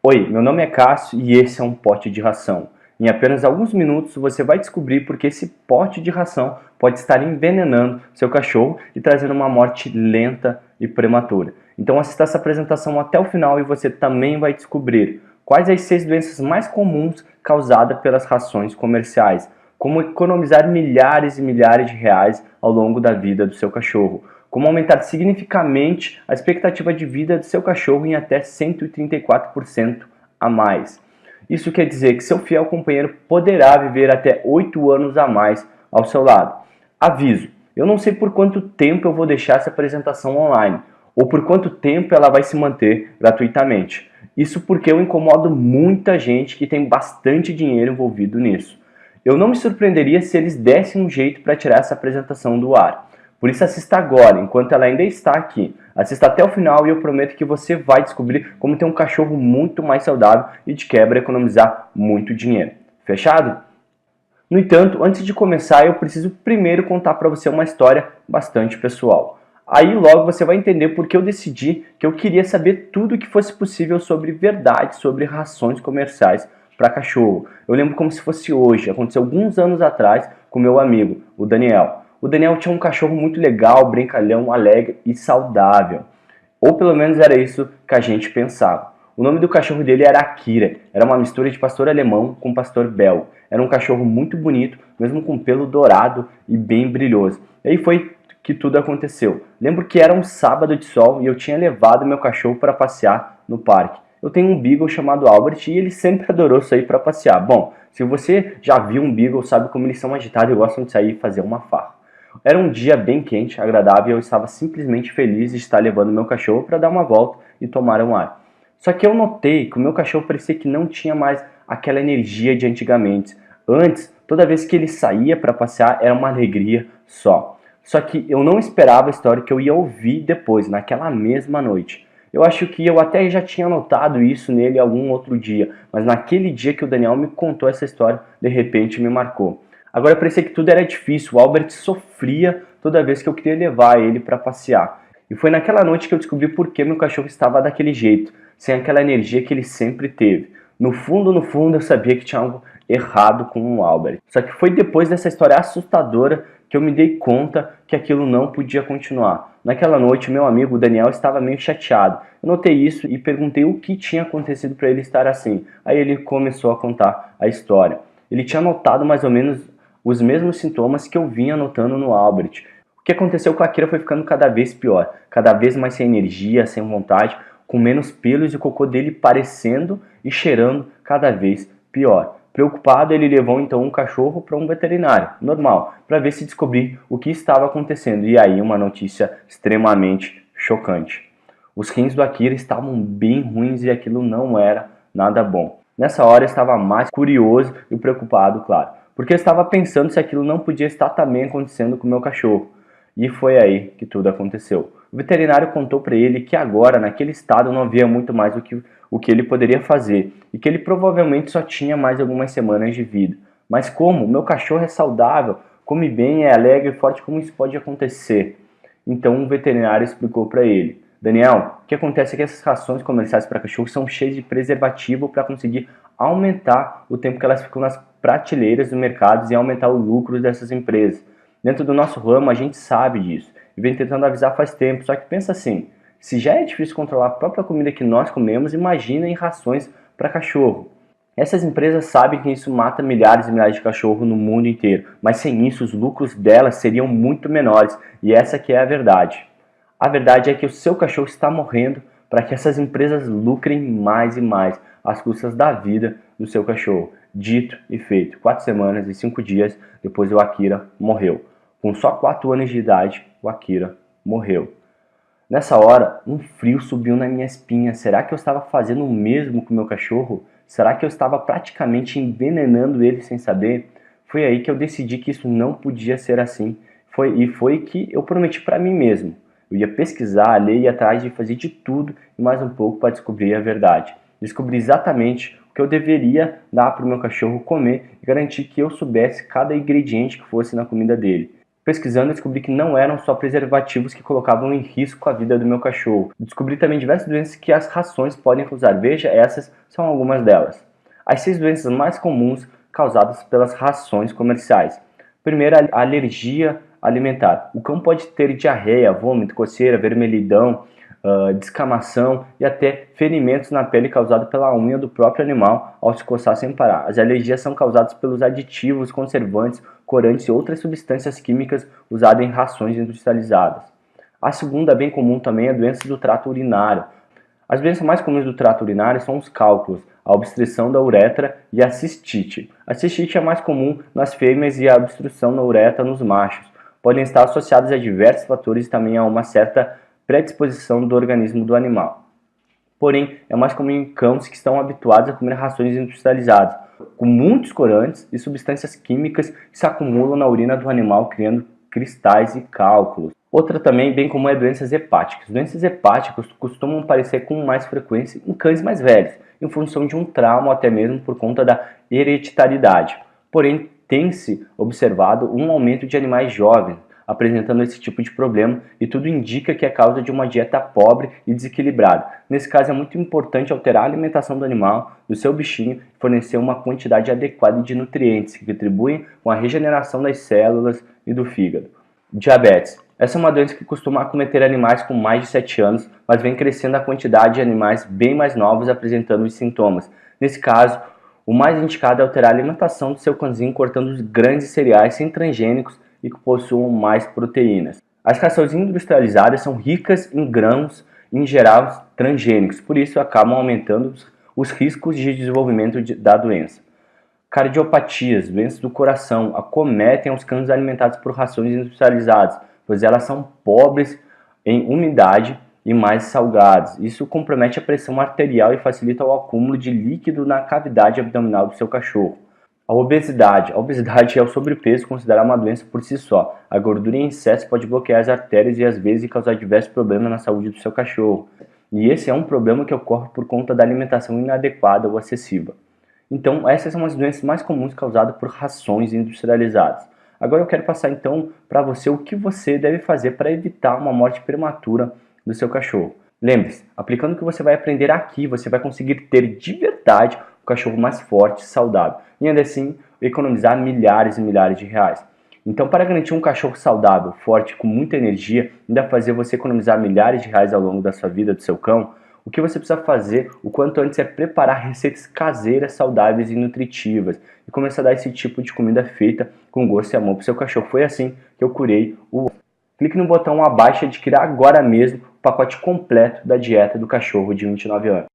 Oi, meu nome é Cássio e esse é um pote de ração. Em apenas alguns minutos você vai descobrir porque esse pote de ração pode estar envenenando seu cachorro e trazendo uma morte lenta e prematura. Então assista essa apresentação até o final e você também vai descobrir quais as 6 doenças mais comuns causadas pelas rações comerciais, como economizar milhares e milhares de reais ao longo da vida do seu cachorro, como aumentar significativamente a expectativa de vida do seu cachorro em até 134% a mais. Isso quer dizer que seu fiel companheiro poderá viver até 8 anos a mais ao seu lado. Aviso, eu não sei por quanto tempo eu vou deixar essa apresentação online, ou por quanto tempo ela vai se manter gratuitamente. Isso porque eu incomodo muita gente que tem bastante dinheiro envolvido nisso. Eu não me surpreenderia se eles dessem um jeito para tirar essa apresentação do ar. Por isso assista agora, enquanto ela ainda está aqui. Assista até o final e eu prometo que você vai descobrir como ter um cachorro muito mais saudável e de quebra economizar muito dinheiro. Fechado? No entanto, antes de começar, eu preciso primeiro contar para você uma história bastante pessoal. Aí logo você vai entender porque eu decidi que eu queria saber tudo o que fosse possível sobre verdade, sobre rações comerciais para cachorro. Eu lembro como se fosse hoje, aconteceu alguns anos atrás com meu amigo, o Daniel. O Daniel tinha um cachorro muito legal, brincalhão, alegre e saudável. Ou pelo menos era isso que a gente pensava. O nome do cachorro dele era Akira. Era uma mistura de pastor alemão com pastor belga. Era um cachorro muito bonito, mesmo com pelo dourado e bem brilhoso. E aí foi que tudo aconteceu. Lembro que era um sábado de sol e eu tinha levado meu cachorro para passear no parque. Eu tenho um Beagle chamado Albert e ele sempre adorou sair para passear. Bom, se você já viu um Beagle, sabe como eles são agitados e gostam de sair e fazer uma farra. Era um dia bem quente, agradável e eu estava simplesmente feliz de estar levando meu cachorro para dar uma volta e tomar um ar. Só que eu notei que o meu cachorro parecia que não tinha mais aquela energia de antigamente. Antes, toda vez que ele saía para passear era uma alegria só. Só que eu não esperava a história que eu ia ouvir depois, naquela mesma noite. Eu acho que eu até já tinha notado isso nele algum outro dia, mas naquele dia que o Daniel me contou essa história, de repente me marcou. Agora parecia que tudo era difícil, o Albert sofria toda vez que eu queria levar ele para passear. E foi naquela noite que eu descobri por que meu cachorro estava daquele jeito, sem aquela energia que ele sempre teve. No fundo eu sabia que tinha algo errado com o Albert. Só que foi depois dessa história assustadora que eu me dei conta que aquilo não podia continuar. Naquela noite, meu amigo Daniel estava meio chateado. Eu notei isso e perguntei o que tinha acontecido para ele estar assim. Aí ele começou a contar a história. Ele tinha notado mais ou menos os mesmos sintomas que eu vinha notando no Albert. O que aconteceu com a Akira foi ficando cada vez pior, cada vez mais sem energia, sem vontade, com menos pelos e o cocô dele parecendo e cheirando cada vez pior. Preocupado, ele levou então um cachorro para um veterinário, normal, para ver se descobrir o que estava acontecendo. E aí uma notícia extremamente chocante. Os rins do Akira estavam bem ruins e aquilo não era nada bom. Nessa hora eu estava mais curioso e preocupado, claro, porque eu estava pensando se aquilo não podia estar também acontecendo com o meu cachorro. E foi aí que tudo aconteceu. O veterinário contou para ele que agora, naquele estado, não havia muito mais o que ele poderia fazer e que ele provavelmente só tinha mais algumas semanas de vida. Mas como? Meu cachorro é saudável, come bem, é alegre e forte, como isso pode acontecer? Então o veterinário explicou para ele: Daniel, o que acontece é que essas rações comerciais para cachorro são cheias de preservativo para conseguir aumentar o tempo que elas ficam nas prateleiras do mercado e aumentar o lucro dessas empresas. Dentro do nosso ramo a gente sabe disso e vem tentando avisar faz tempo, só que pensa assim, se já é difícil controlar a própria comida que nós comemos, imagina em rações para cachorro. Essas empresas sabem que isso mata milhares e milhares de cachorros no mundo inteiro, mas sem isso os lucros delas seriam muito menores, e essa que é a verdade. A verdade é que o seu cachorro está morrendo para que essas empresas lucrem mais e mais às custas da vida do seu cachorro. Dito e feito. 4 semanas e 5 dias depois o Akira morreu. Com só 4 anos de idade, o Akira morreu. Nessa hora, um frio subiu na minha espinha. Será que eu estava fazendo o mesmo com o meu cachorro? Será que eu estava praticamente envenenando ele sem saber? Foi aí que eu decidi que isso não podia ser assim. Foi que eu prometi para mim mesmo. Eu ia pesquisar, ler e ir atrás de fazer de tudo e mais um pouco para descobrir a verdade. Descobri exatamente o que eu deveria dar para o meu cachorro comer e garantir que eu soubesse cada ingrediente que fosse na comida dele. Pesquisando, eu descobri que não eram só preservativos que colocavam em risco a vida do meu cachorro. Descobri também diversas doenças que as rações podem causar. Veja, essas são algumas delas. As 6 doenças mais comuns causadas pelas rações comerciais. Primeiro, a alergia alimentar. O cão pode ter diarreia, vômito, coceira, vermelhidão, descamação e até ferimentos na pele causados pela unha do próprio animal ao se coçar sem parar. As alergias são causadas pelos aditivos, conservantes, corantes e outras substâncias químicas usadas em rações industrializadas. A segunda, bem comum também, é a doença do trato urinário. As doenças mais comuns do trato urinário são os cálculos, a obstrução da uretra e a cistite. A cistite é mais comum nas fêmeas e a obstrução da uretra nos machos. Podem estar associadas a diversos fatores e também a uma certa predisposição do organismo do animal. Porém, é mais comum em cães que estão habituados a comer rações industrializadas, com muitos corantes e substâncias químicas que se acumulam na urina do animal, criando cristais e cálculos. Outra também bem comum é doenças hepáticas. Doenças hepáticas costumam aparecer com mais frequência em cães mais velhos, em função de um trauma ou até mesmo por conta da hereditariedade. Porém, tem-se observado um aumento de animais jovens apresentando esse tipo de problema, e tudo indica que é causa de uma dieta pobre e desequilibrada. Nesse caso, é muito importante alterar a alimentação do animal, do seu bichinho, e fornecer uma quantidade adequada de nutrientes que contribuem com a regeneração das células e do fígado. Diabetes. Essa é uma doença que costuma acometer animais com mais de 7 anos, mas vem crescendo a quantidade de animais bem mais novos apresentando os sintomas. Nesse caso, o mais indicado é alterar a alimentação do seu cãozinho, cortando os grandes cereais sem transgênicos e que possuam mais proteínas. As rações industrializadas são ricas em grãos, em geral transgênicos, por isso acabam aumentando os riscos de desenvolvimento da doença. Cardiopatias, doenças do coração, acometem os cães alimentados por rações industrializadas, pois elas são pobres em umidade e mais salgadas. Isso compromete a pressão arterial e facilita o acúmulo de líquido na cavidade abdominal do seu cachorro. A obesidade. A obesidade é o sobrepeso, considerada uma doença por si só. A gordura em excesso pode bloquear as artérias e às vezes causar diversos problemas na saúde do seu cachorro. E esse é um problema que ocorre por conta da alimentação inadequada ou excessiva. Então, essas são as doenças mais comuns causadas por rações industrializadas. Agora eu quero passar então para você o que você deve fazer para evitar uma morte prematura do seu cachorro. Lembre-se, aplicando o que você vai aprender aqui, você vai conseguir ter de verdade um cachorro mais forte e saudável. E ainda assim, economizar milhares e milhares de reais. Então, para garantir um cachorro saudável, forte, com muita energia, ainda fazer você economizar milhares de reais ao longo da sua vida, do seu cão, o que você precisa fazer o quanto antes é preparar receitas caseiras, saudáveis e nutritivas. E começar a dar esse tipo de comida feita com gosto e amor para o seu cachorro. Foi assim que eu curei o... Clique no botão abaixo e adquira agora mesmo o pacote completo da dieta do cachorro de 29 anos.